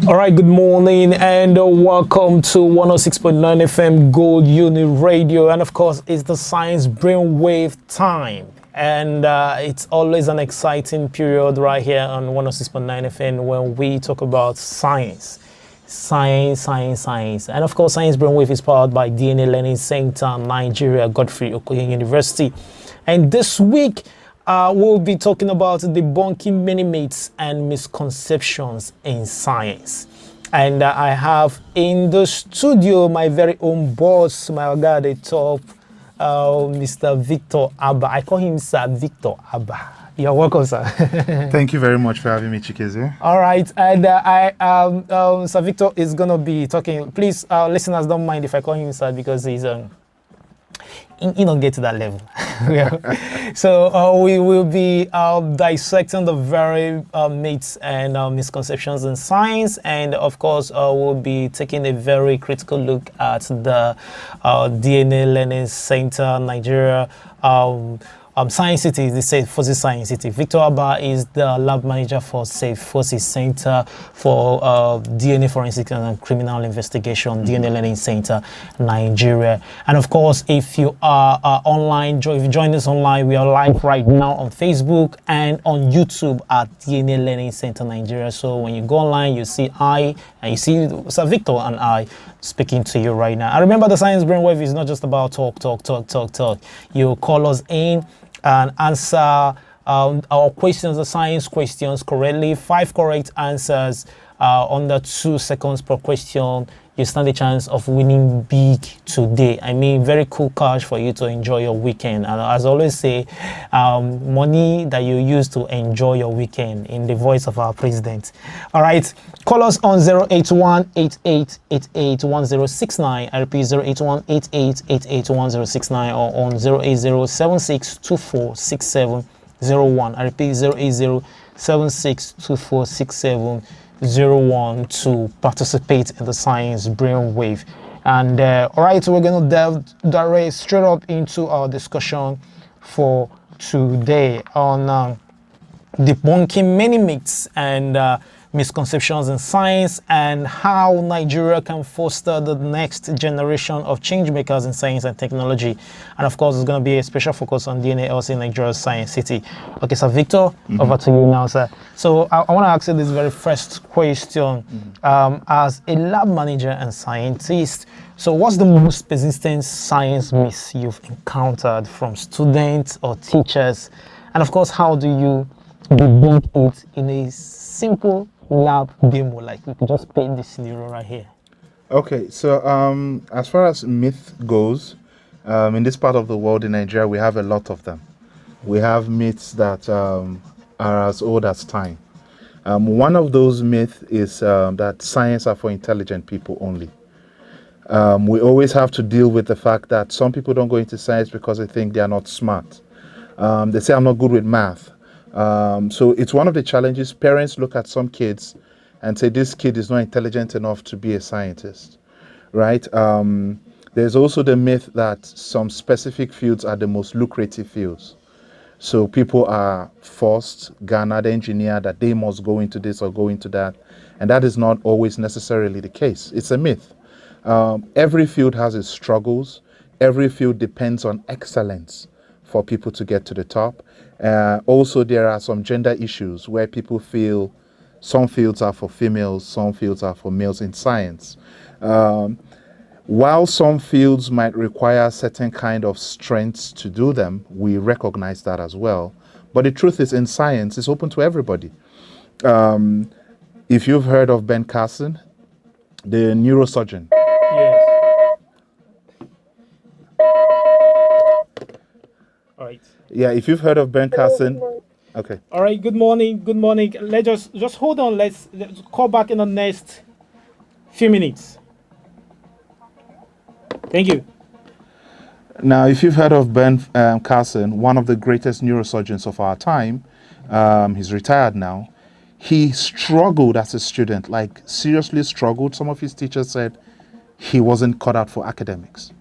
All right, good morning and welcome to 106.9 FM Gold Unit Radio. And of course, it's the Science Brainwave time. And it's always an exciting period right here on 106.9 FM when we talk about science. Science. And of course, Science Brainwave is powered by DNALC Nigeria, Godfrey Okoye University. And this week, we'll be talking about debunking many myths and misconceptions in science. And I have in the studio my very own boss, my guy at the top, Mr. Victor Abaa. I call him Sir Victor Abaa. You're welcome, sir. Thank you very much for having me, Chikeze. All right, and Sir Victor is going to be talking. Please, listeners, don't mind if I call him Sir because he's he don't get to that level. Yeah. So we will be dissecting the very myths and misconceptions in science, and of course we'll be taking a very critical look at the DNALC Center Nigeria Science City, the CEDFOCI Science City. Victor Abaa is the lab manager for CEDFOCI Center for DNA Forensics and Criminal Investigation, DNALC Center Nigeria. And of course, if you are online, if you join us online, we are live right now on Facebook and on YouTube at DNALC Center Nigeria. So when you go online, you see I and you see Sir Victor and I speaking to you right now. And remember, the Science Brainwave is not just about talk. You call us in and answer our questions, the science questions correctly. 5 correct answers under 2 seconds per question. You stand a chance of winning big today. I mean, very cool cash for you to enjoy your weekend. And as I always say, money that you use to enjoy your weekend, in the voice of our president. All right, call us on 081-8888-1069. I repeat, 081-8888-1069 or on 080-7624-6701. I repeat, 080-7624-6701 to participate in the Science Brainwave. And all right, we're going to delve direct straight up into our discussion for today on debunking many myths and misconceptions in science, and how Nigeria can foster the next generation of change makers in science and technology. And of course, there's going to be a special focus on DNALC Nigeria Science City. Okay, so Victor, over to you now, sir. So I want to ask you this very first question. As a lab manager and scientist, so what's the most persistent science myth you've encountered from students or teachers? And of course, how do you debunk it in a simple lab demo, like we could just paint this scenario right here? Okay, so as far as myth goes, in this part of the world, in Nigeria, we have a lot of them. We have myths that are as old as time. One of those myths is that science are for intelligent people only. We always have to deal with the fact that some people don't go into science because they think they are not smart. They say, I'm not good with math. So it's one of the challenges. Parents look at some kids and say, this kid is not intelligent enough to be a scientist, right? There's also the myth that some specific fields are the most lucrative fields. So people are forced, garnered, engineered that they must go into this or go into that. And that is not always necessarily the case. It's a myth. Every field has its struggles. Every field depends on excellence for people to get to the top. Also, there are some gender issues where people feel some fields are for females, some fields are for males in science. While some fields might require certain kind of strengths to do them, we recognize that as well. But the truth is, in science, it's open to everybody. If you've heard of Ben Carson, the neurosurgeon. Yes. All right. Yeah, if you've heard of Ben Carson. Okay. All right, good morning. Let's just hold on. Let's call back in the next few minutes. Thank you. Now, if you've heard of Ben Carson, one of the greatest neurosurgeons of our time, he's retired now. He struggled as a student, like seriously struggled. Some of his teachers said he wasn't cut out for academics.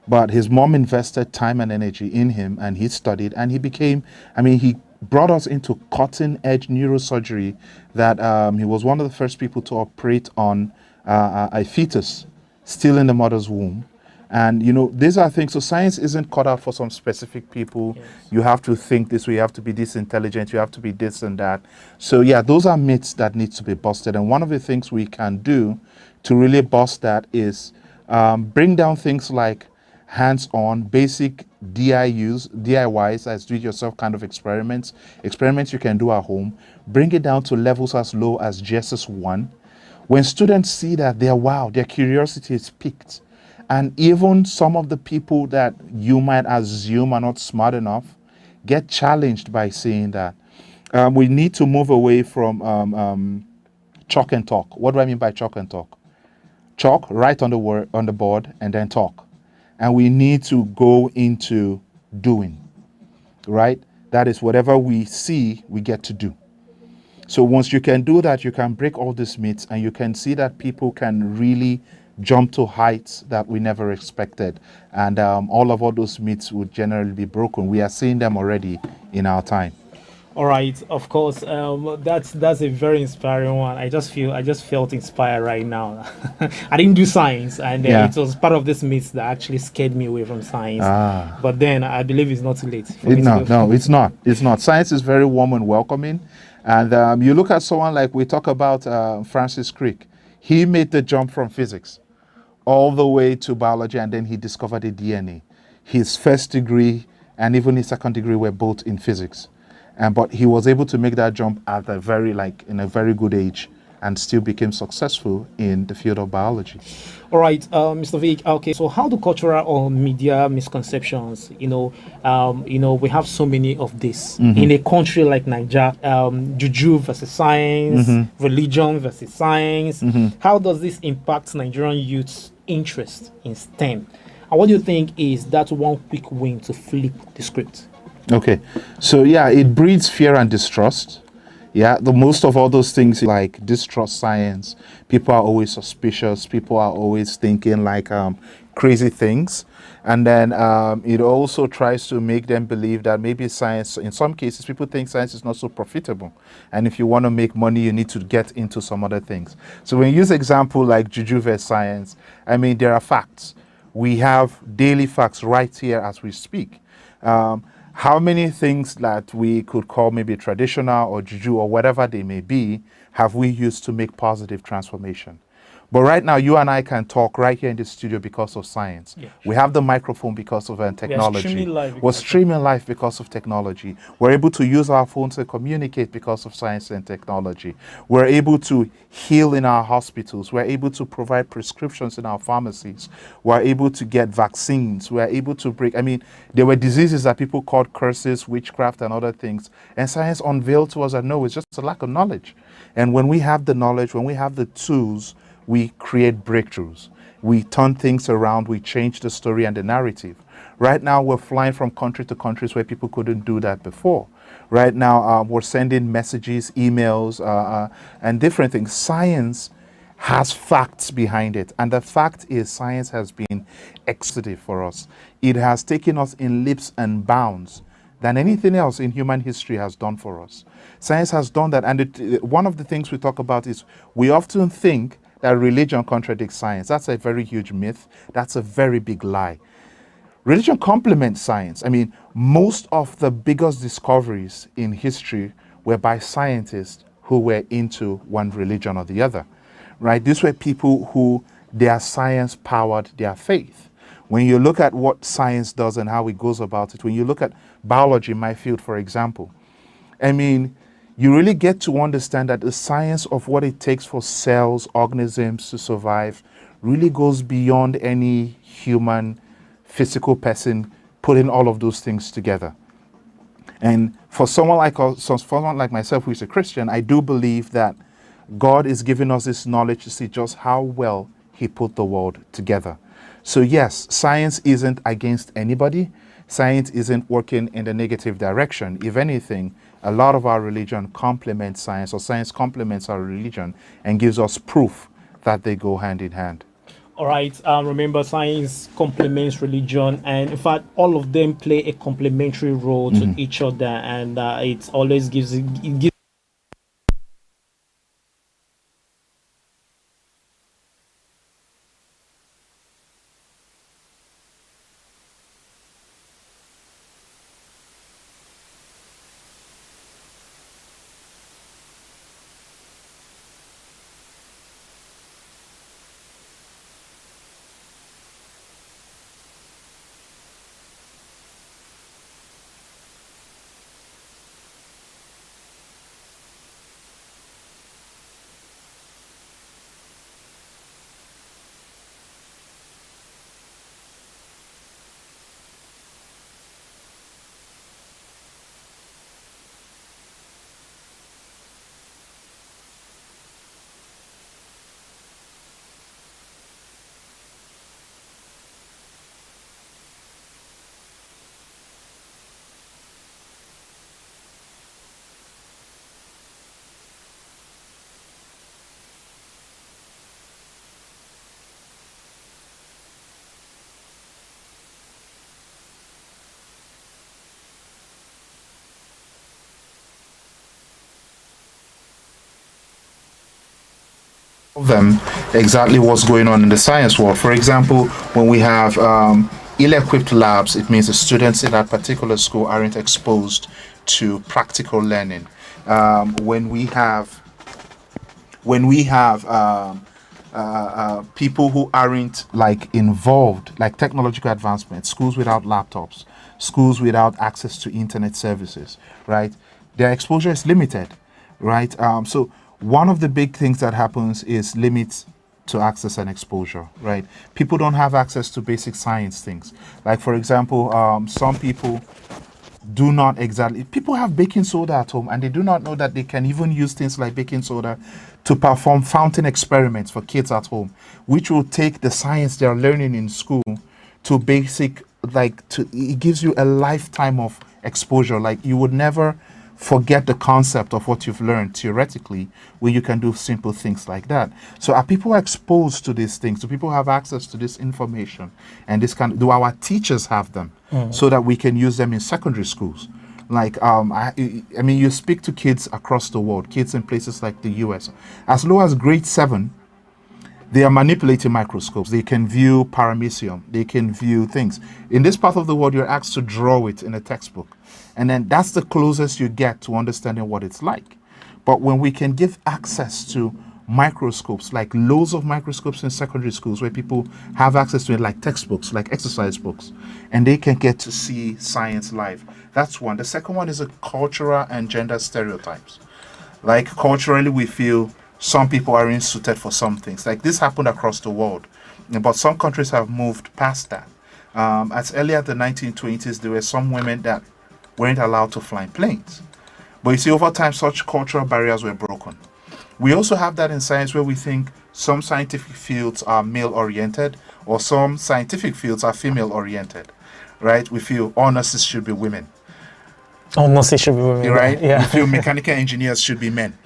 But his mom invested time and energy in him, and he studied, and he became, he brought us into cutting-edge neurosurgery that he was one of the first people to operate on a fetus still in the mother's womb. And, you know, these are things. So science isn't cut out for some specific people. Yes. You have to think this way. You have to be this intelligent. You have to be this and that. So, yeah, those are myths that need to be busted. And one of the things we can do to really bust that is bring down things like hands-on, basic DIYs, as do-it-yourself kind of experiments you can do at home. Bring it down to levels as low as GSS 1. When students see that, their curiosity is piqued. And even some of the people that you might assume are not smart enough get challenged by seeing that. We need to move away from chalk and talk. What do I mean by chalk and talk? Chalk, write on the board, and then talk. And we need to go into doing, right? That is, whatever we see, we get to do. So once you can do that, you can break all these myths, and you can see that people can really jump to heights that we never expected. And all of those myths would generally be broken. We are seeing them already in our time. All right, of course. That's a very inspiring one. I just felt inspired right now. I didn't do science, and it was part of this myth that actually scared me away from science. But then I believe it's not too late. No, it's not. It's not. Science is very warm and welcoming. And you look at someone like we talk about Francis Crick. He made the jump from physics all the way to biology, and then he discovered the DNA. His first degree and even his second degree were both in physics. But he was able to make that jump at in a very good age, and still became successful in the field of biology. All right, Mr. Vic. Okay, so how do cultural or media misconceptions? We have so many of this in a country like Nigeria. Juju versus science, religion versus science. How does this impact Nigerian youth's interest in STEM? And what do you think is that one quick win to flip the script? Okay, so yeah, it breeds fear and distrust. Yeah, the most of all those things like distrust science. People are always suspicious. People are always thinking like crazy things. And then it also tries to make them believe that maybe science, in some cases, people think science is not so profitable. And if you want to make money, you need to get into some other things. So when you use example like Juju versus science, I mean, there are facts. We have daily facts right here as we speak. How many things that we could call maybe traditional or juju or whatever they may be, have we used to make positive transformation? But right now, you and I can talk right here in the studio because of science. Yeah, we have the microphone because of technology. We're streaming live because of technology. We're able to use our phones to communicate because of science and technology. We're able to heal in our hospitals. We're able to provide prescriptions in our pharmacies. We're able to get vaccines. We're able to there were diseases that people called curses, witchcraft, and other things. And science unveiled to us that no, it's just a lack of knowledge. And when we have the knowledge, when we have the tools, we create breakthroughs. We turn things around. We change the story and the narrative. Right now, we're flying from country to countries where people couldn't do that before. Right now, we're sending messages, emails, and different things. Science has facts behind it. And the fact is science has been excellent for us. It has taken us in leaps and bounds than anything else in human history has done for us. Science has done that. And one of the things we talk about is we often think that religion contradicts science. That's a very huge myth. That's a very big lie. Religion complements science. I mean, most of the biggest discoveries in history were by scientists who were into one religion or the other, right? These were people who their science powered their faith. When you look at what science does and how it goes about it, when you look at biology, my field, for example, I mean, you really get to understand that the science of what it takes for cells, organisms to survive really goes beyond any human physical person putting all of those things together. And for someone like myself who is a Christian, I do believe that God is giving us this knowledge to see just how well he put the world together. So yes, science isn't against anybody. Science isn't working in the negative direction. If anything, a lot of our religion complements science, or science complements our religion and gives us proof that they go hand in hand. All right. Remember, science complements religion, and in fact, all of them play a complementary role to each other, and it always gives. Them exactly what's going on in the science world. For example, when we have ill-equipped labs, it means the students in that particular school aren't exposed to practical learning. When we have people who aren't like involved, like technological advancement, schools without laptops, schools without access to internet services, right? Their exposure is limited, right? So one of the big things that happens is limits to access and exposure, right? People don't have access to basic science things. Like, for example, some people do not exactly, people have baking soda at home and they do not know that they can even use things like baking soda to perform fountain experiments for kids at home, which will take the science they're learning in school to basic, like, to, it gives you a lifetime of exposure. Like, you would never forget the concept of what you've learned theoretically when you can do simple things like that. So are people exposed to these things? Do people have access to this information? And this can, do our teachers have them so that we can use them in secondary schools? Like, I mean, you speak to kids across the world, kids in places like the US. As low as grade 7, they are manipulating microscopes. They can view paramecium. They can view things. In this part of the world, you're asked to draw it in a textbook. And then that's the closest you get to understanding what it's like. But when we can give access to microscopes, like loads of microscopes in secondary schools where people have access to it, like textbooks, like exercise books, and they can get to see science live. That's one. The second one is a cultural and gender stereotypes. Like, culturally, we feel some people are suited for some things. Like, this happened across the world, but some countries have moved past that. As early as the 1920s, there were some women that weren't allowed to fly planes. But you see, over time, such cultural barriers were broken. We also have that in science where we think some scientific fields are male-oriented or some scientific fields are female-oriented, right? We feel all nurses should be women. All nurses should be women. Right? Yeah. We feel mechanical engineers should be men.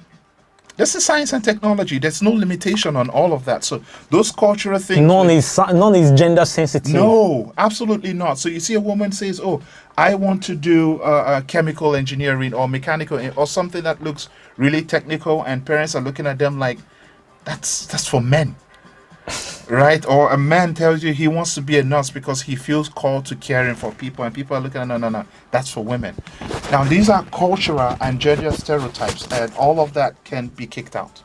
This is science and technology. There's no limitation on all of that. So those cultural things... None is gender sensitive. No, absolutely not. So you see a woman says, oh, I want to do chemical engineering or mechanical or something that looks really technical, and parents are looking at them like, that's for men. Right? Or a man tells you he wants to be a nurse because he feels called to caring for people, and people are looking at, no, that's for women. Now, these are cultural and gender stereotypes, and all of that can be kicked out.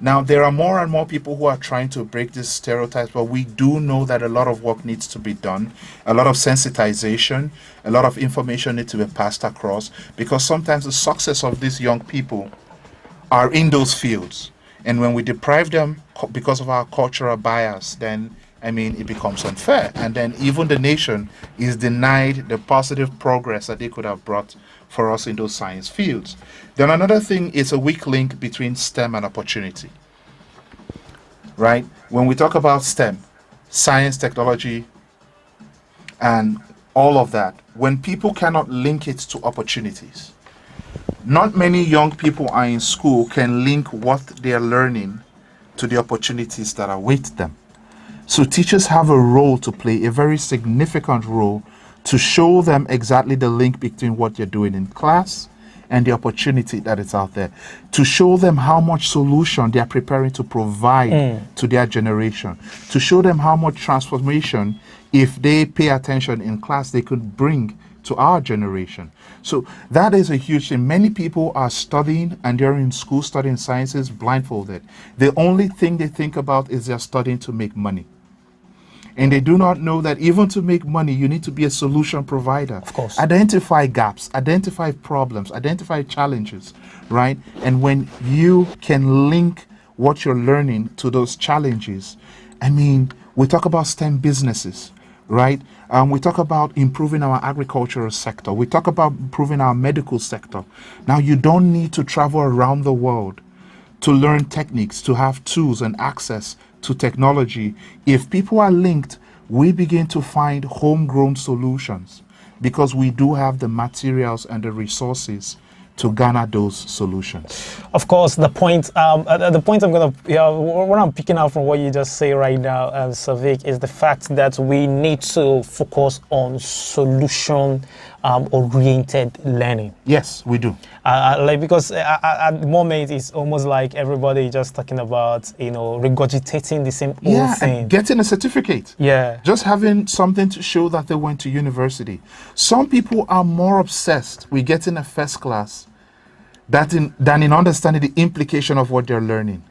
Now, there are more and more people who are trying to break these stereotypes, but we do know that a lot of work needs to be done, a lot of sensitization, a lot of information needs to be passed across, because sometimes the success of these young people are in those fields. And when we deprive them because of our cultural bias, then, I mean, it becomes unfair. And then even the nation is denied the positive progress that they could have brought for us in those science fields. Then another thing is a weak link between STEM and opportunity. Right? When we talk about STEM, science, technology, and all of that, when people cannot link it to opportunities, not many young people are in school can link what they are learning to the opportunities that await them. So teachers have a role to play, a very significant role, to show them exactly the link between what you're doing in class and the opportunity that is out there, to show them how much solution they are preparing to provide to their generation, to show them how much transformation, if they pay attention in class, they could bring to our generation. So that is a huge thing. Many people are studying and they're in school studying sciences blindfolded. The only thing they think about is they're studying to make money. And they do not know that even to make money, you need to be a solution provider. Of course. Identify gaps, identify problems, identify challenges, right? And when you can link what you're learning to those challenges, I mean, we talk about STEM businesses, right? We talk about improving our agricultural sector. We talk about improving our medical sector. Now, you don't need to travel around the world to learn techniques, to have tools and access to technology. If people are linked, we begin to find homegrown solutions because we do have the materials and the resources to garner those solutions. Of course, the point I'm gonna, what I'm picking out from what you just say right now, Savik, is the fact that we need to focus on solution oriented learning. Yes, we do. Because at the moment it's almost like everybody just talking about, regurgitating the same old thing. And getting a certificate. Yeah. Just having something to show that they went to university. Some people are more obsessed with getting a first class than in understanding the implication of what they're learning.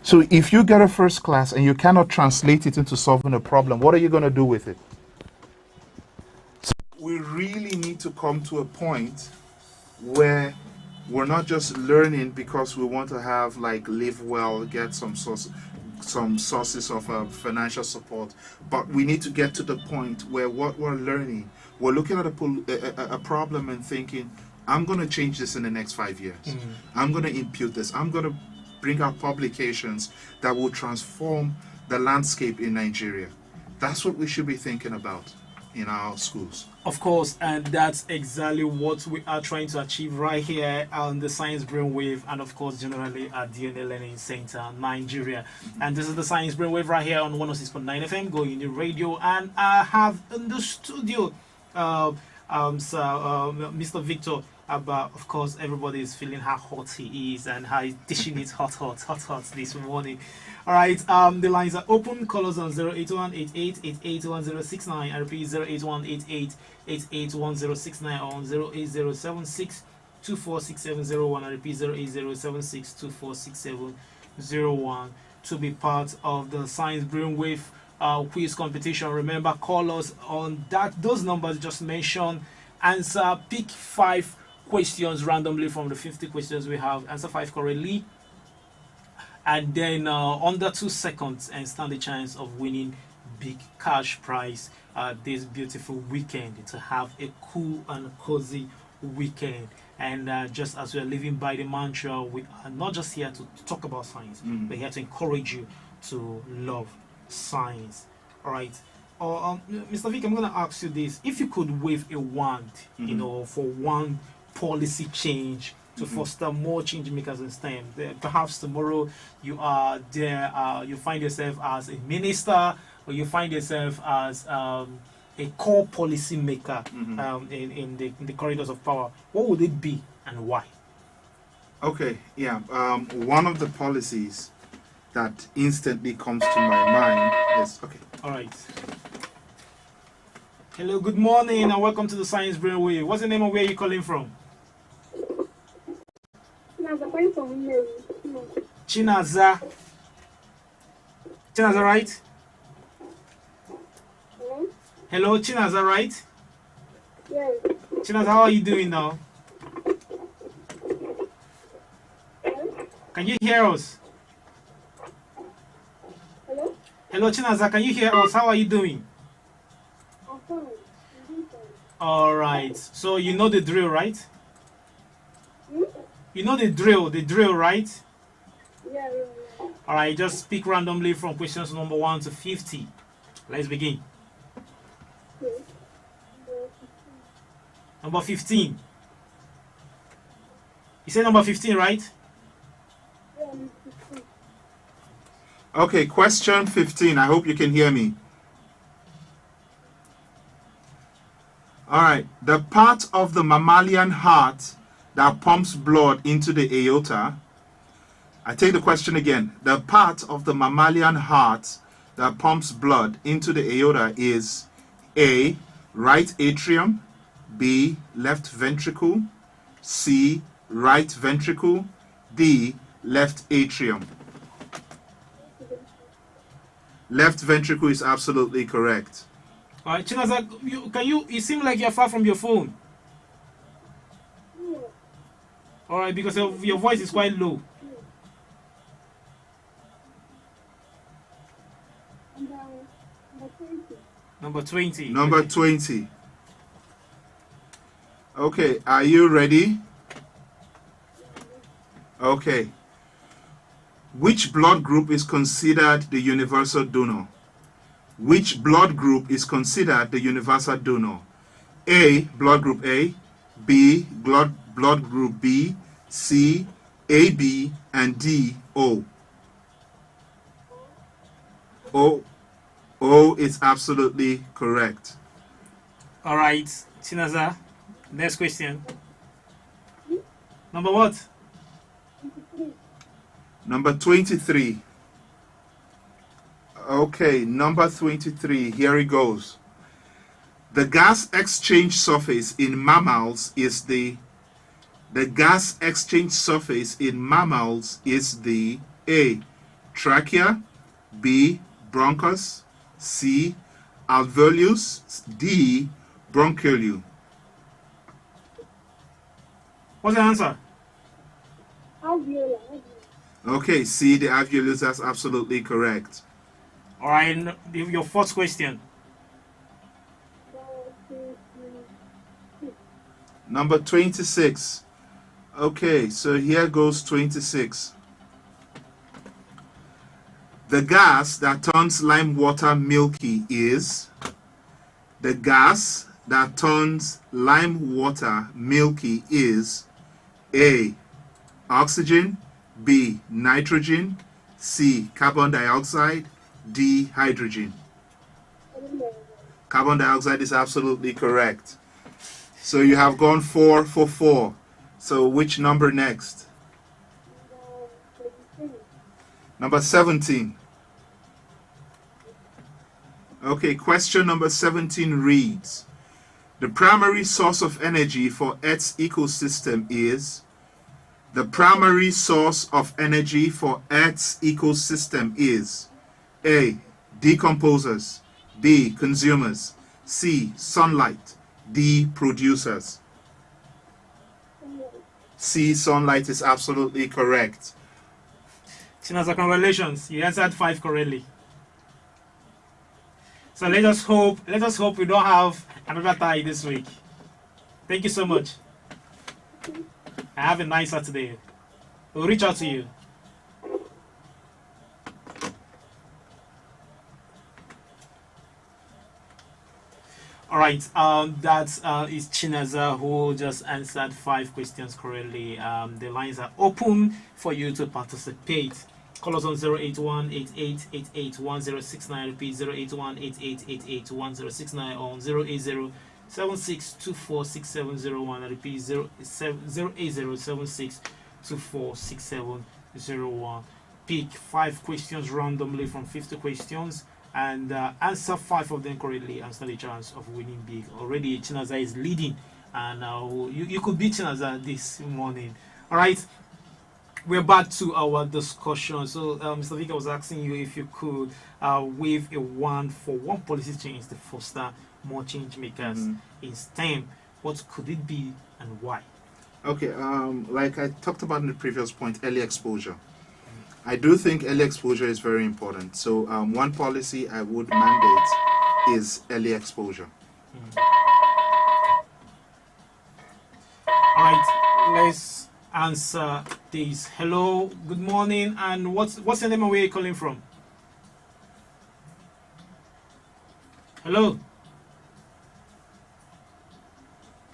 So if you get a first class and you cannot translate it into solving a problem, what are you going to do with it? So we really need to come to a point where we're not just learning because we want to have, live well, get some sources of financial support, but we need to get to the point where what we're learning, we're looking at a problem and thinking, I'm going to change this in the next 5 years. I'm going to impute this. I'm going to bring out publications that will transform the landscape in Nigeria. That's what we should be thinking about in our schools. Of course, and that's exactly what we are trying to achieve right here on the Science Brainwave, and of course generally at DNA Learning Center Nigeria. And this is the Science Brainwave right here on 106.9 FM, Go Uni Radio, and I have in the studio Mr. Victor Abaa. Of course, everybody is feeling how hot he is and how he's dishing it hot this morning. All right, the lines are open. Call us on 08188881069. I repeat, 08188881069 or on 08076246701. I repeat, 08076246701 to be part of the Science Brainwave quiz competition. Remember, call us on those numbers just mentioned. Answer, pick 5 questions randomly from the 50 questions we have. Answer 5 correctly, and then under 2 seconds, and stand the chance of winning big cash prize this beautiful weekend, to have a cool and cozy weekend. And just as we are living by the mantra, we are not just here to talk about science, we're here to encourage you to love science. All right. Mr. Vic, I'm going to ask you this. If you could wave a wand, for one policy change to foster more change makers in STEM, perhaps tomorrow you are there, you find yourself as a minister, or you find yourself as a core policy maker in the corridors of power, what would it be and why? Okay, yeah. One of the policies that instantly comes to my mind is, okay. All right. Hello, good morning, and welcome to the Science Brainwave. What's the name and where are you calling from? Chinaza. Chinaza, right? Hello, Chinaza, right? Yes. Chinaza, how are you doing now? Can you hear us? Hello? Hello, Chinaza, can you hear us? How are you doing? I'm fine. All right. So you know the drill, right? You know the drill, right? Yeah. All right, just speak randomly from questions number 1 to 50. Let's begin. Number 15. You said number 15, right? Okay, question 15. I hope you can hear me. All right. The part of the mammalian heart that pumps blood into the aorta. I take the question again. The part of the mammalian heart that pumps blood into the aorta is A, right atrium, B, left ventricle, C, right ventricle, D, left atrium. Left ventricle is absolutely correct. All right, Chinaza, you seem like you're far from your phone. All right, because your voice is quite low. Number 20. Number 20. Okay, are you ready? Okay. Which blood group is considered the universal donor? Which blood group is considered the universal donor? A, blood group A, B, blood group B, C, AB, and D, O. O is absolutely correct. All right, Chinaza, next question. Number what? Number 23. Okay, number 23. Here it goes. The gas exchange surface in mammals is the gas exchange surface in mammals is the A, trachea, B, bronchus, C, alveolus, D, bronchiole. What's the answer? Alveolar. Okay, C, the alveolus. That's absolutely correct. All right, your fourth question. Number 26. Okay, so here goes 26. The gas that turns lime water milky is. The gas that turns lime water milky is A, oxygen, B, nitrogen, C, carbon dioxide, D, hydrogen. Carbon dioxide is absolutely correct. So you have gone 4 for 4. So which number next? Number 17. Okay, question number 17 reads, the primary source of energy for Earth's ecosystem is. The primary source of energy for Earth's ecosystem is A, decomposers, B, consumers, C, sunlight, D, producers. C, sunlight is absolutely correct. Chinaza, congratulations. You answered 5 correctly. So let us hope we don't have another tie this week. Thank you so much. Have a nice Saturday. We'll reach out to you. All right, that is Chinaza, who just answered 5 questions correctly. The lines are open for you to participate. Call us on 081-8888-1069. Repeat 081-8888-1069 on 080-7624-6701. I repeat 080-7624-6701. Pick 5 questions randomly from 50 questions and answer 5 of them correctly and stand a chance of winning big. Already Chinaza is leading, and you could beat Chinaza this morning. All right, we're back to our discussion. So Mr. Victor was asking you if you could wave a wand for one policy change to foster more change makers in STEM. What could it be and why? Okay, like I talked about in the previous point, early exposure. I do think early exposure is very important. So one policy I would mandate is early exposure. All right, let's answer this. Hello, good morning, and what's your name and where are you calling from? Hello.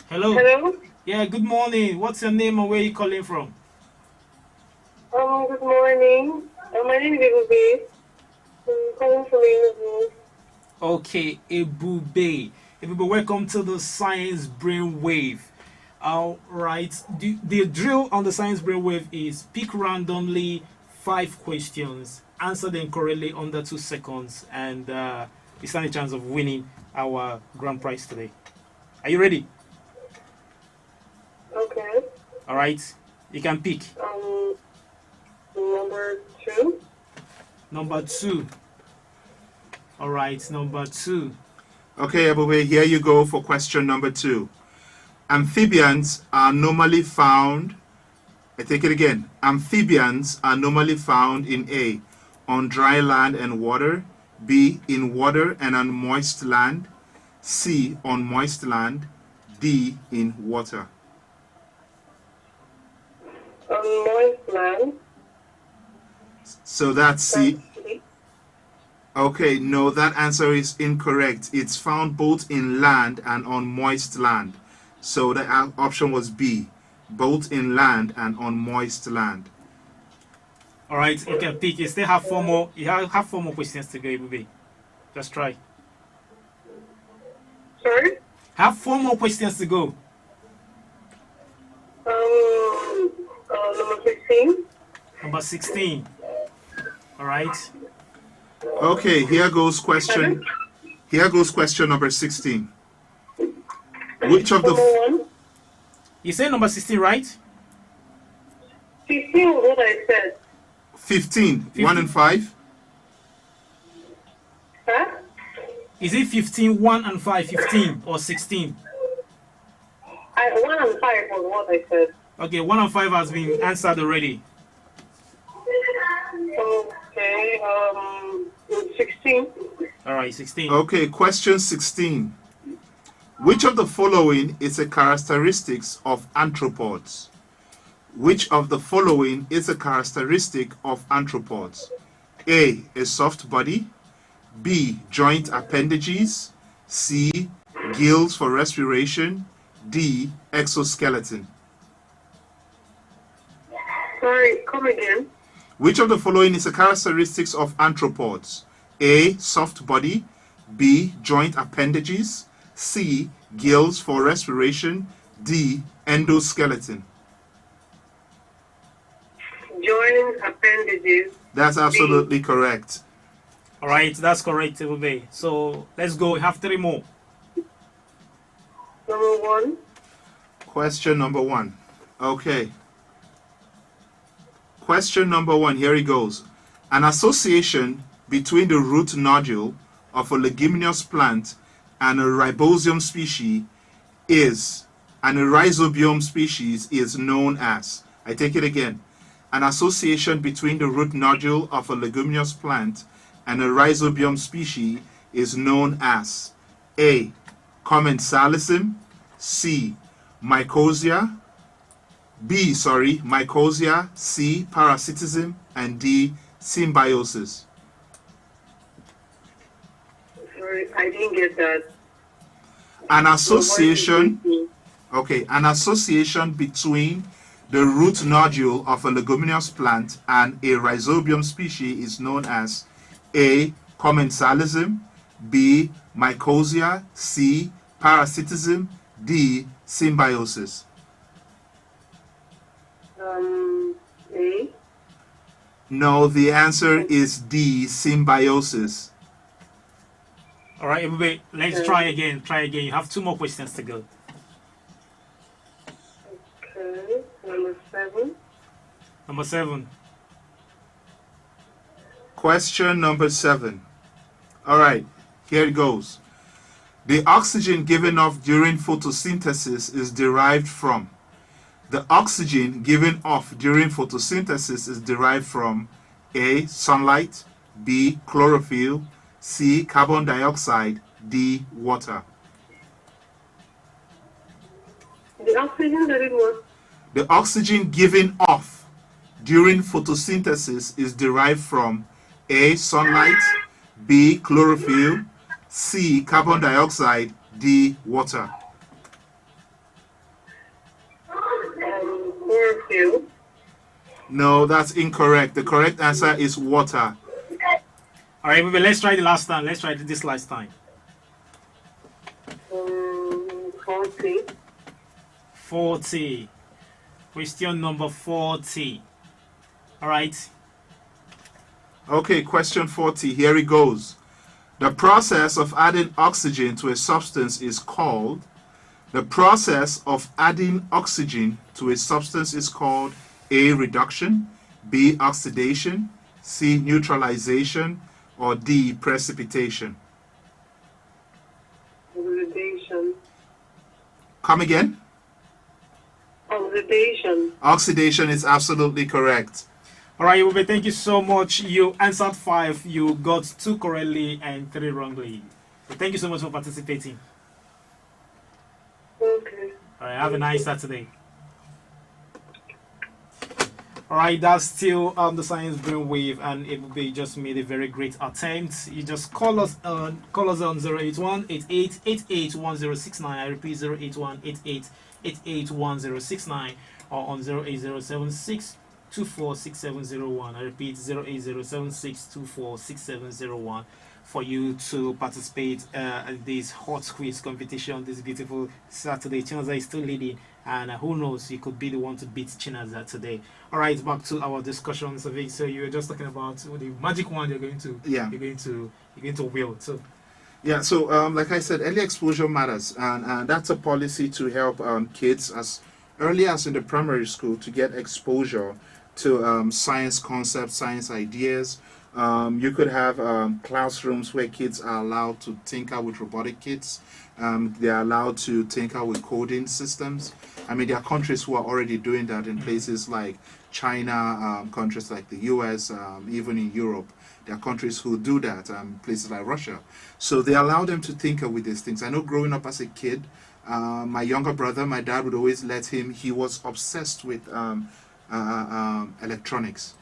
Hello? Yeah, good morning. What's your name and where are you calling from? Good morning. My name is Ruby. from Enugu. Okay, Ebube. Ebube, welcome to the Science Brainwave. All right. The drill on the Science Brainwave is pick randomly 5 questions, answer them correctly under 2 seconds, and you stand a chance of winning our grand prize today. Are you ready? Okay. All right. You can pick. Number 2. Number 2. All right, number 2. Okay, Ebube, here you go for question number 2. Amphibians are normally found, I take it again. Amphibians are normally found in A, on dry land and water, B, in water and on moist land, C, on moist land, D, in water. On moist land. So that's C. Okay, no, that answer is incorrect. It's found both in land and on moist land. So the option was B, both in land and on moist land. All right, you can pick. You still have 4 more. You have 4 more questions to go, Ebube. Just try. Sorry? Have 4 more questions to go. Number 16. Number 16. All right. Okay, here goes question number 16. Which of the Number 1. You say number 16, right? 16 was what I said. 15, 1 and 5? Huh? Is it 15, 1 and 5, 15 or 16? 1 and 5 was what I said. Okay, 1 and 5 has been answered already. Okay, 16. All right, 16. Okay, question 16. Which of the following is a characteristics of arthropods? Which of the following is a characteristic of arthropods? A, a soft body, B, joint appendages, C, gills for respiration, D, exoskeleton. Sorry, come again. Which of the following is a characteristics of arthropods? A, soft body, B, joint appendages, C, gills for respiration, D, endoskeleton. Joint appendages. That's absolutely correct. All right, that's correct, Ebube. So let's go. We have 3 more. Number 1. Question number 1. Okay. Question number 1, here it goes. An association between the root nodule of a leguminous plant and a rhizobium species is known as, I take it again, an association between the root nodule of a leguminous plant and a rhizobium species is known as A, commensalism, C, mycosia, mycosia, C, parasitism, and D, symbiosis. Sorry, I didn't get that. An association between the root nodule of a leguminous plant and a rhizobium species is known as A, commensalism, B, mycosia, C, parasitism, D, symbiosis. A. No, the answer is D, symbiosis. All right, Ebube, let's try again. You have 2 more questions to go. Okay, number 7. Number 7. Question number 7. All right, here it goes. The oxygen given off during photosynthesis is derived from. The oxygen given off during photosynthesis is derived from A, sunlight, B, chlorophyll, C, carbon dioxide, D, water. The oxygen that it was. The oxygen given off during photosynthesis is derived from A, sunlight, B, chlorophyll, C, carbon dioxide, D, water. Chlorophyll. No, that's incorrect. The correct answer is water. All right, but let's try the last time. Let's try this last time. 40. 40. Question number 40. All right. Okay, question 40. Here it goes. The process of adding oxygen to a substance is called. The process of adding oxygen to a substance is called A, reduction, B, oxidation, C, neutralization, or D, precipitation. Oxidation. Come again? Oxidation. Oxidation is absolutely correct. All right, Ube, thank you so much. You answered 5. You got 2 correctly and 3 wrongly. So thank you so much for participating. Okay. All right, have a nice Saturday. All right, that's still the Science Brainwave, and Ube just made a very great attempt. You just call us on 081-8888-1069. I repeat, 081-8888-1069, or on 08076-246701. I repeat, 08076-246701 for you to participate in this hot quiz competition this beautiful Saturday. Chinaza is still leading, and who knows, you could be the one to beat Chinaza today. All right, back to our discussion. So you were just talking about the magic wand you're going to wield. So Yeah, so like I said, early exposure matters, and that's a policy to help kids as early as in the primary school to get exposure to science concepts, science ideas. You could have classrooms where kids are allowed to tinker with robotic kits. They are allowed to tinker with coding systems. I mean, there are countries who are already doing that in places like China, countries like the US, even in Europe. There are countries who do that, places like Russia. So they allow them to tinker with these things. I know growing up as a kid, my younger brother, my dad would always let him, he was obsessed with electronics.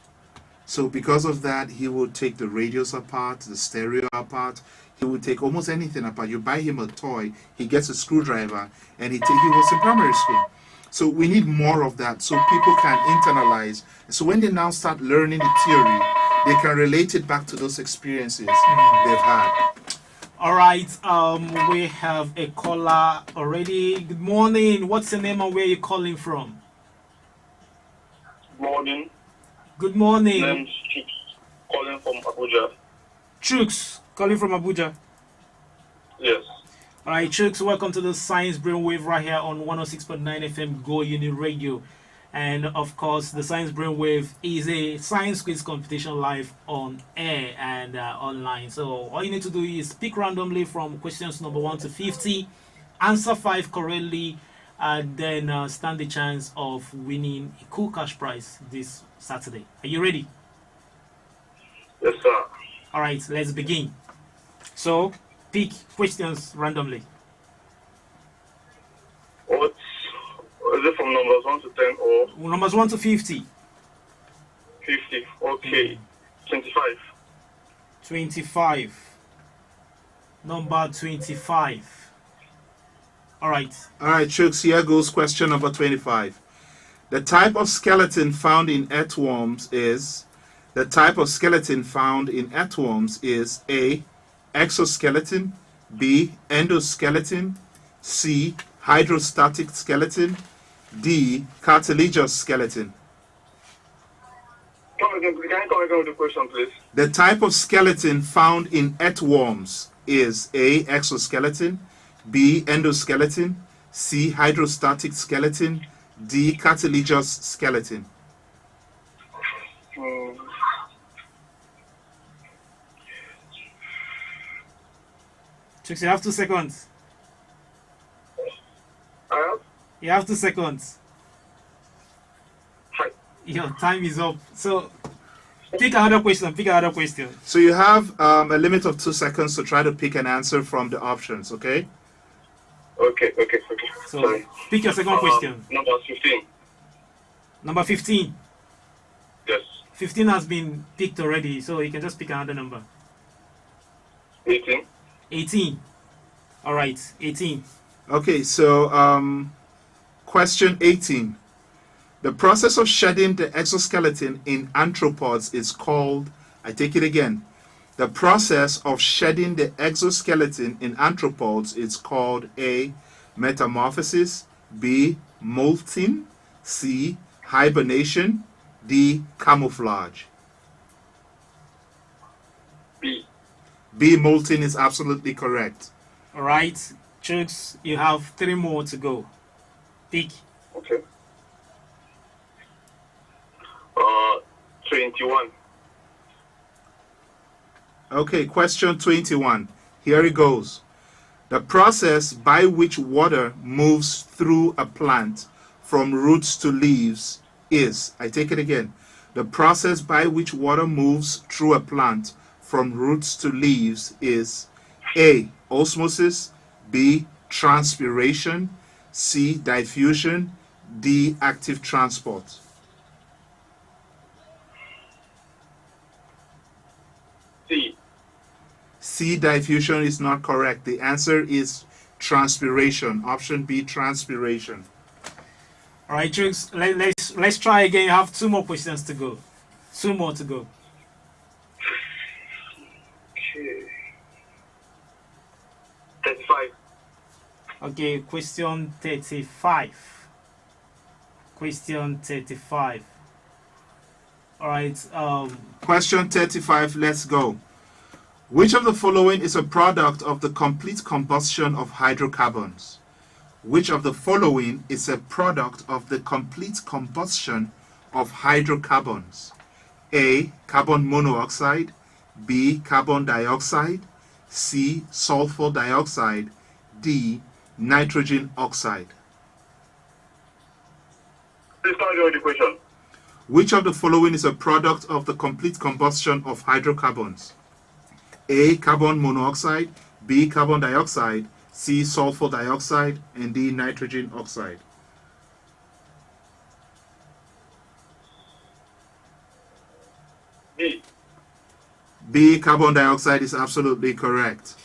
So because of that, he would take the radios apart, the stereo apart. He would take almost anything apart. You buy him a toy, he gets a screwdriver, and he was in primary school. So we need more of that so people can internalize. So when they now start learning the theory, they can relate it back to those experiences they've had. all right, we have a caller already. Good morning. What's your name and where are you calling from? Morning. Good morning. Name's Chief, calling from Abuja. Chooks, calling from Abuja. Yes. All right, Chooks, welcome to the Science Brainwave right here on 106.9 FM Go Uni Radio. And of course, the Science Brainwave is a science quiz competition live on air and online. So all you need to do is pick randomly from questions number 1 to 50, answer 5 correctly, and then stand the chance of winning a cool cash prize this Saturday. Are you ready? Yes, sir. All right, let's begin. So pick questions randomly. What is it from numbers 1 to 10 or Numbers 1 to 50. 50? Okay. 25. 25. Number 25. All right. All right, Chooks, here goes question number 25. The type of skeleton found in earthworms is A, exoskeleton, B, endoskeleton, C, hydrostatic skeleton, D, cartilaginous skeleton. Can you come again with the question, please? The type of skeleton found in earthworms is A, exoskeleton, B, endoskeleton, C, hydrostatic skeleton, D, cartilaginous skeleton. Chicks, you have 2 seconds. You have 2 seconds. Hi. Your time is up. So pick another question. So you have a limit of 2 seconds to try to pick an answer from the options, okay? Okay. So Sorry. pick your second question. Number 15. Number 15. Yes. 15 has been picked already, so you can just pick another number. 18. 18. All right, 18. Okay, so question 18. The process of shedding the exoskeleton in arthropods is called, I take it again. The process of shedding the exoskeleton in arthropods is called A. Metamorphosis, B. Molting, C. Hibernation, D. Camouflage. B. B. Molting is absolutely correct. All right, Chooks, you have 3 more to go. Pick. Okay. 21. Okay, question 21. Here it goes. The process by which water moves through a plant from roots to leaves is, I take it again, the process by which water moves through a plant from roots to leaves is A. Osmosis, B. Transpiration, C. Diffusion, D. Active transport. C. C. Diffusion is not correct. The answer is transpiration. Option B. Transpiration. All right, Chooks, let's try again. You have 2 more questions to go. 2 more to go. Okay. 35. Okay, question 35. Question 35. All right. Question 35, let's go. Which of the following is a product of the complete combustion of hydrocarbons? Which of the following is a product of the complete combustion of hydrocarbons? A. Carbon monoxide, B. Carbon dioxide, C. Sulfur dioxide, D. Nitrogen oxide. Please come again with the question. Which of the following is a product of the complete combustion of hydrocarbons? A. Carbon monoxide, B. Carbon dioxide, C. Sulfur dioxide, and D. Nitrogen oxide. B. B. Carbon dioxide is absolutely correct.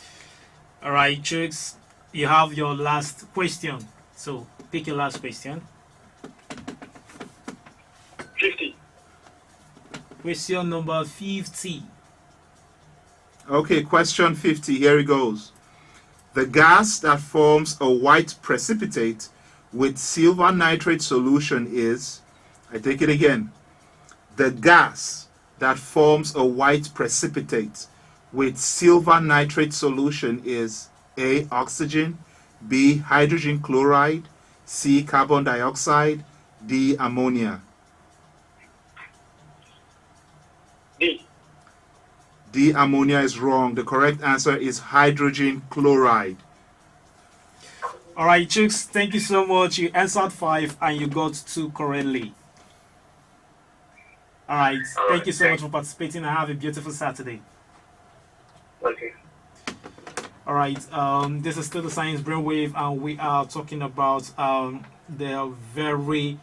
All right, Chooks, you have your last question. So pick your last question. 50. Question number 50. Okay, question 50. Here it goes. The gas that forms a white precipitate with silver nitrate solution is, I take it again, the gas that forms a white precipitate with silver nitrate solution is A. Oxygen, B. Hydrogen chloride, C. Carbon dioxide, D. Ammonia. D. D. Ammonia is wrong. The correct answer is hydrogen chloride. All right, Chooks, thank you so much. You answered 5 and you got 2 correctly. All right, thank you so much for participating and have a beautiful Saturday. Okay. All right, this is still the Science Brainwave, and we are talking about the very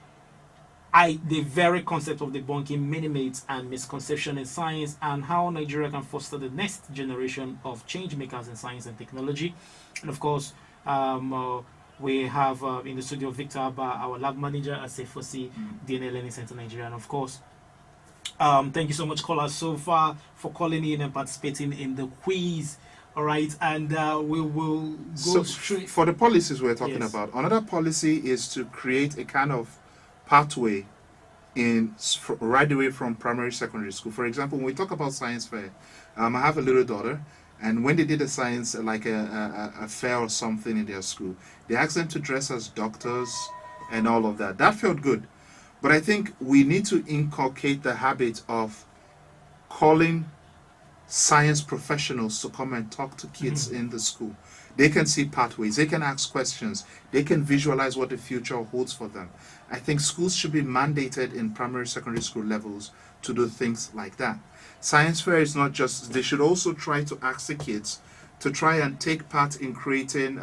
concept of debunking many myths and misconceptions in science, and how Nigeria can foster the next generation of change makers in science and technology. And of course, we have in the studio Victor Abaa, our lab manager at CEDFOCI, DNALC Center Nigeria, and of course, thank you so much, callers, so far for calling in and participating in the quiz. All right, and we will go straight for the policies we're talking Yes. about. Another policy is to create a kind of pathway right away from primary secondary school. For example, when we talk about science fair, I have a little daughter, and when they did a science like a fair or something in their school, they asked them to dress as doctors and all of that. That felt good. But I think we need to inculcate the habit of calling science professionals to come and talk to kids in the school. They can see pathways, they can ask questions, they can visualize what the future holds for them. I think schools should be mandated in primary, secondary school levels to do things like that. Science fair is not just, they should also try to ask the kids to try and take part in creating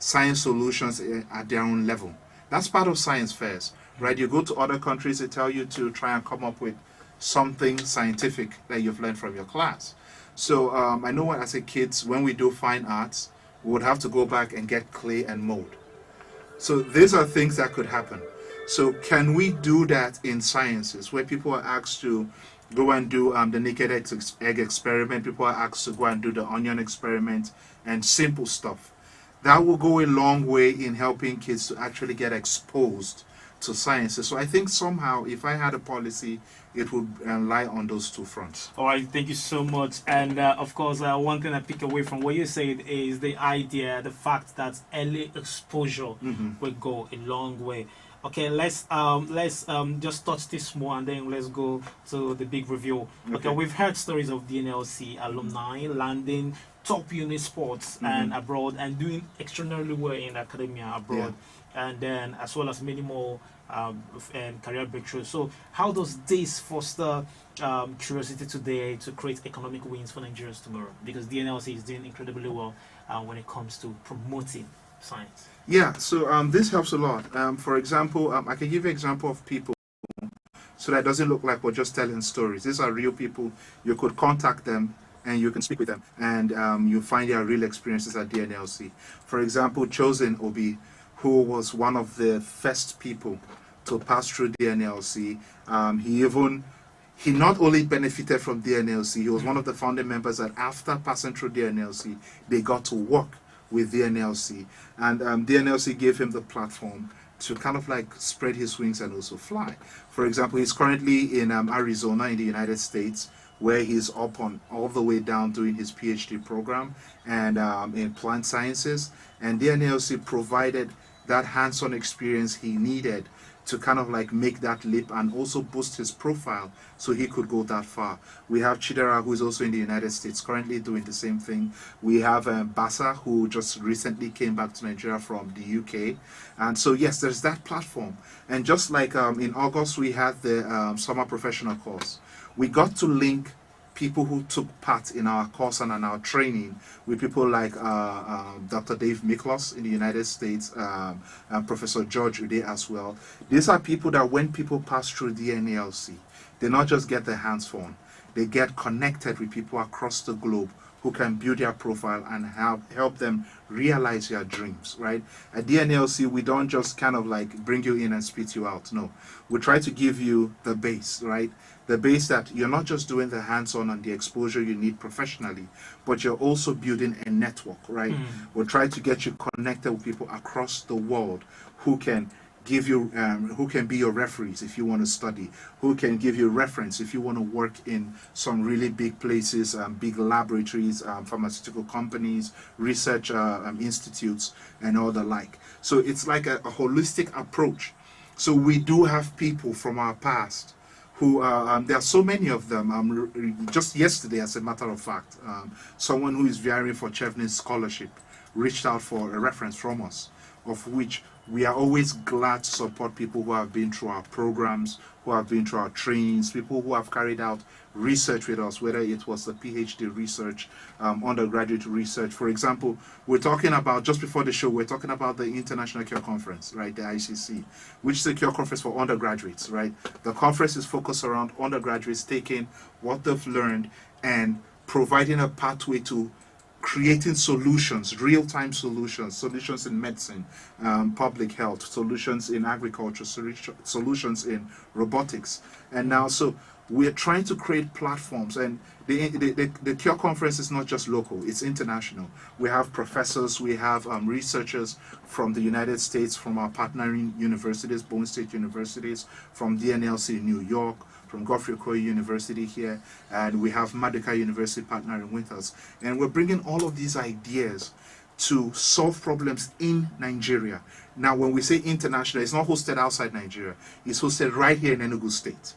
science solutions at their own level. That's part of science fairs, right? You go to other countries, they tell you to try and come up with something scientific that you've learned from your class. So I know as a kids, when we do fine arts, we would have to go back and get clay and mold. So these are things that could happen. So can we do that in sciences, where people are asked to go and do the naked egg experiment. People are asked to go and do the onion experiment and simple stuff. That will go a long way in helping kids to actually get exposed to sciences. So I think somehow, if I had a policy, it would lie on those two fronts. All right, thank you so much. And of course, one thing I pick away from what you said is the idea, the fact that early exposure will go a long way. Okay, let's just touch this more and then let's go to the big review. Okay, we've heard stories of DNLC alumni landing top unit sports and abroad and doing extraordinarily well in academia abroad, and then as well as many more career breakthroughs. So how does this foster curiosity today to create economic wins for Nigerians tomorrow? Because DNLC is doing incredibly well when it comes to promoting science. Yeah, so this helps a lot. For example, I can give you an example of people so that it doesn't look like we're just telling stories. These are real people. You could contact them and you can speak with them, and you find their real experiences at DNLC. For example, Chosen Obi, who was one of the first people to pass through DNLC. He not only benefited from DNLC, he was one of the founding members that after passing through DNLC, they got to work with DNLC. And DNLC gave him the platform to kind of like spread his wings and also fly. For example, he's currently in Arizona in the United States, where he's up on all the way down doing his PhD program and in plant sciences. And DNLC provided that hands-on experience he needed to kind of like make that leap and also boost his profile so he could go that far. We have Chidera, who is also in the United States, currently doing the same thing. We have Basa, who just recently came back to Nigeria from the UK. And so, yes, there's that platform. And just like in August, we had the summer professional course. We got to link people who took part in our course and in our training with people like Dr. Dave Miklos in the United States, and Professor George Ude as well. These are people that when people pass through DNALC, they not just get their hands on, they get connected with people across the globe who can build their profile and help them realize their dreams, right? At DNLC, we don't just kind of like bring you in and spit you out. No, we try to give you the base, right? The base that you're not just doing the hands-on and the exposure you need professionally, but you're also building a network, right? We'll try to get you connected with people across the world who can give you, who can be your referees if you want to study, who can give you reference if you want to work in some really big places, big laboratories, pharmaceutical companies, research institutes, and all the like. So it's like a holistic approach. So we do have people from our past who, there are so many of them. Just yesterday, as a matter of fact, someone who is vying for Chevening Scholarship reached out for a reference from us, of which we are always glad to support people who have been through our programs, who have been through our trainings, people who have carried out research with us, whether it was the PhD research, undergraduate research. For example, we're talking about, just before the show, we're talking about the International Cure Conference, right, the ICC, which is a cure conference for undergraduates, right? The conference is focused around undergraduates taking what they've learned and providing a pathway to creating solutions, real-time solutions, solutions in medicine, public health, solutions in agriculture, solutions in robotics. And now, so we're trying to create platforms, and the Cure Conference is not just local, it's international. We have professors, we have researchers from the United States, from our partnering universities, Bone State Universities, from DNLC in New York, from Godfrey Okoye University here, and we have Maduka University partnering with us. And we're bringing all of these ideas to solve problems in Nigeria. Now, when we say international, it's not hosted outside Nigeria. It's hosted right here in Enugu State.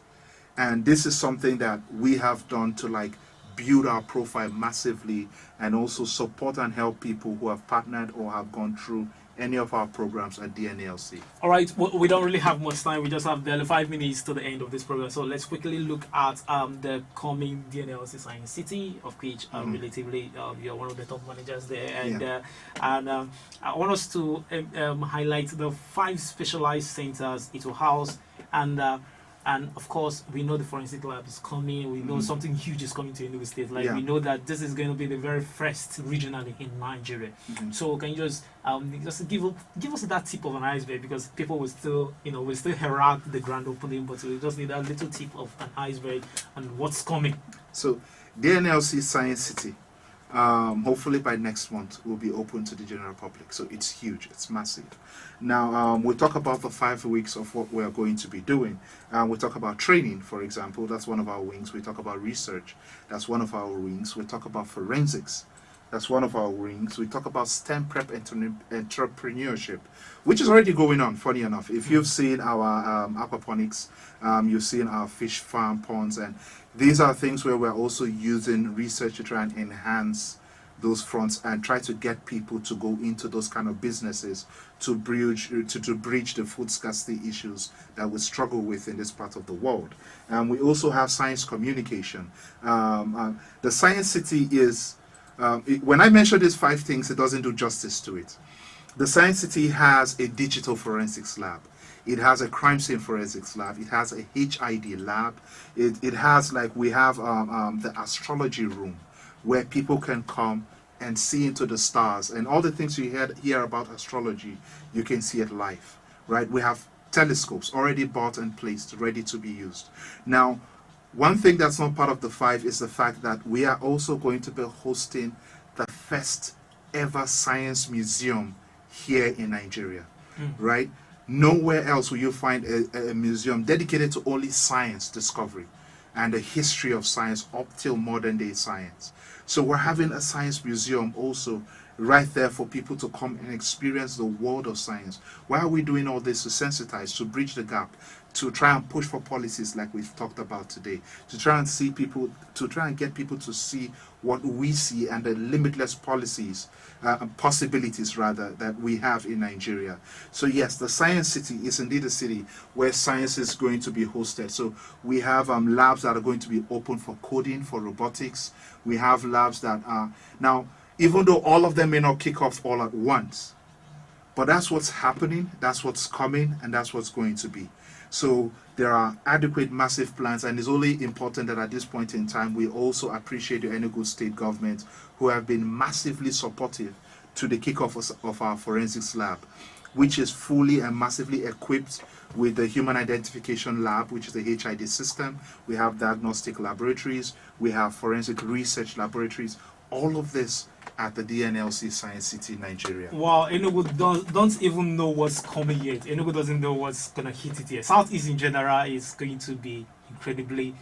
And this is something that we have done to like build our profile massively and also support and help people who have partnered or have gone through any of our programs at DNALC. All right, we don't really have much time. We just have barely 5 minutes to the end of this program. So let's quickly look at the coming DNALC Science City, of which relatively you're one of the top managers there. And I want us to highlight the 5 specialized centers it will house. And And of course, we know the forensic lab is coming. We know something huge is coming to Enugu State. Like Yeah. we know that this is going to be the very first regionally in Nigeria. So can you just give us that tip of an iceberg, because people will still will still herald the grand opening, but we just need a little tip of an iceberg and what's coming. So DNALC Science City, hopefully by next month, will be open to the general public. So it's huge, it's massive. Now, we'll talk about the 5 weeks of what we're going to be doing. We'll talk about training, for example. That's one of our wings. We talk about research. That's one of our wings. We talk about forensics. That's one of our wings. We talk about STEM prep entrepreneurship, which is already going on, funny enough. If you've seen our aquaponics, you've seen our fish farm ponds, and these are things where we're also using research to try and enhance those fronts and try to get people to go into those kind of businesses to bridge the food scarcity issues that we struggle with in this part of the world. We also have science communication. The Science City is, when I mention these 5 things, it doesn't do justice to it. The Science City has a digital forensics lab. It has a crime scene forensics lab. It has a HID lab. It has, like, we have the astrology room where people can come and see into the stars. And all the things you hear about astrology, you can see it live, right? We have telescopes already bought and placed, ready to be used. Now, one thing that's not part of the 5 is the fact that we are also going to be hosting the first ever science museum here in Nigeria, right? Nowhere else will you find a museum dedicated to only science discovery and the history of science up till modern day science. So we're having a science museum also right there for people to come and experience the world of science. Why are we doing all this? To sensitize, to bridge the gap, to try and push for policies like we've talked about today, to try and see people, to try and get people to see what we see and the limitless possibilities rather that we have in Nigeria. So yes, the Science City is indeed a city where science is going to be hosted. So we have labs that are going to be open for coding, for robotics. We have labs that are now, even though all of them may not kick off all at once, but that's what's happening, that's what's coming, and that's what's going to be. So there are adequate, massive plans, and it's only important that at this point in time, we also appreciate the Enugu State government, who have been massively supportive to the kickoff of our forensics lab, which is fully and massively equipped with the Human Identification Lab, which is the HID system. We have diagnostic laboratories, we have forensic research laboratories, all of this at the DNALC Science City, Nigeria. Wow, Enugu don't even know what's coming yet. Enugu doesn't know what's going to hit it yet. Southeast in general is going to be incredibly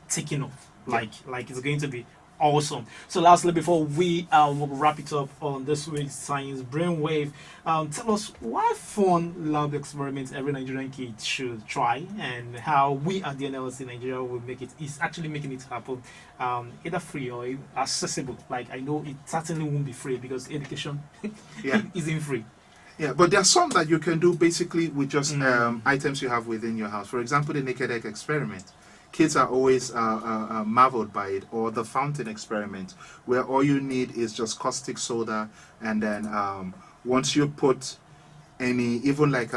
taking off. Like it's going to be awesome. So lastly, before we wrap it up on this week's Science Brainwave, tell us why fun lab experiments every Nigerian kid should try, and how we at the DNALC Nigeria will make it, is actually making it happen, either free or accessible. Like, I know it certainly won't be free because education isn't free. Yeah, but there are some that you can do basically with just items you have within your house. For example, the naked egg experiment. Kids are always marveled by it, or the fountain experiment, where all you need is just caustic soda, and then once you put any, even like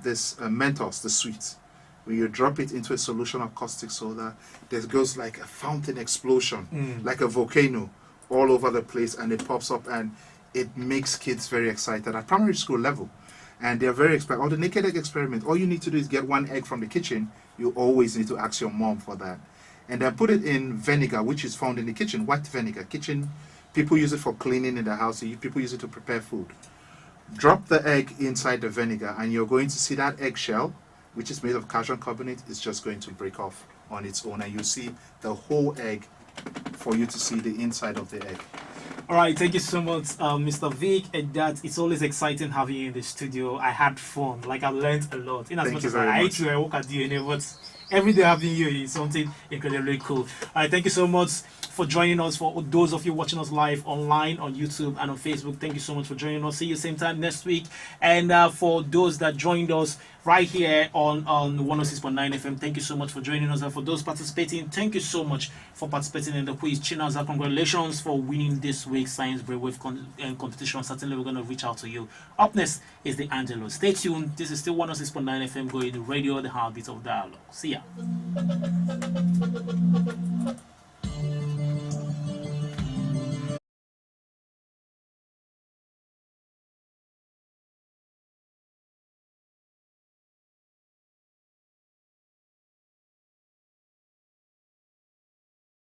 this Mentos, the sweet, when you drop it into a solution of caustic soda, there goes like a fountain explosion, like a volcano all over the place, and it pops up, and it makes kids very excited at primary school level. And they're very excited. Or the naked egg experiment, all you need to do is get one egg from the kitchen. You always need to ask your mom for that. And then put it in vinegar, which is found in the kitchen, white vinegar. People use it for cleaning in the house. People use it to prepare food. Drop the egg inside the vinegar, and you're going to see that eggshell, which is made of calcium carbonate, is just going to break off on its own. And you see the whole egg for you to see the inside of the egg. All right, thank you so much, Mr. Vic. And that it's always exciting having you in the studio. I had fun. Like, I learned a lot. In as much as I hate to work at DNA, but every day having you is something incredibly cool. All right, thank you so much for joining us. For those of you watching us live online on YouTube and on Facebook, thank you so much for joining us. See you same time next week. And for those that joined us right here on 106.9 FM, thank you so much for joining us. And for those participating, thank you so much for participating in the quiz. Chinaza, congratulations for winning this week's Science Brainwave competition. Certainly, we're going to reach out to you. Up next is the Angelo. Stay tuned. This is still 106.9 FM, going to radio, the heartbeat of dialogue. See ya. Nigeria.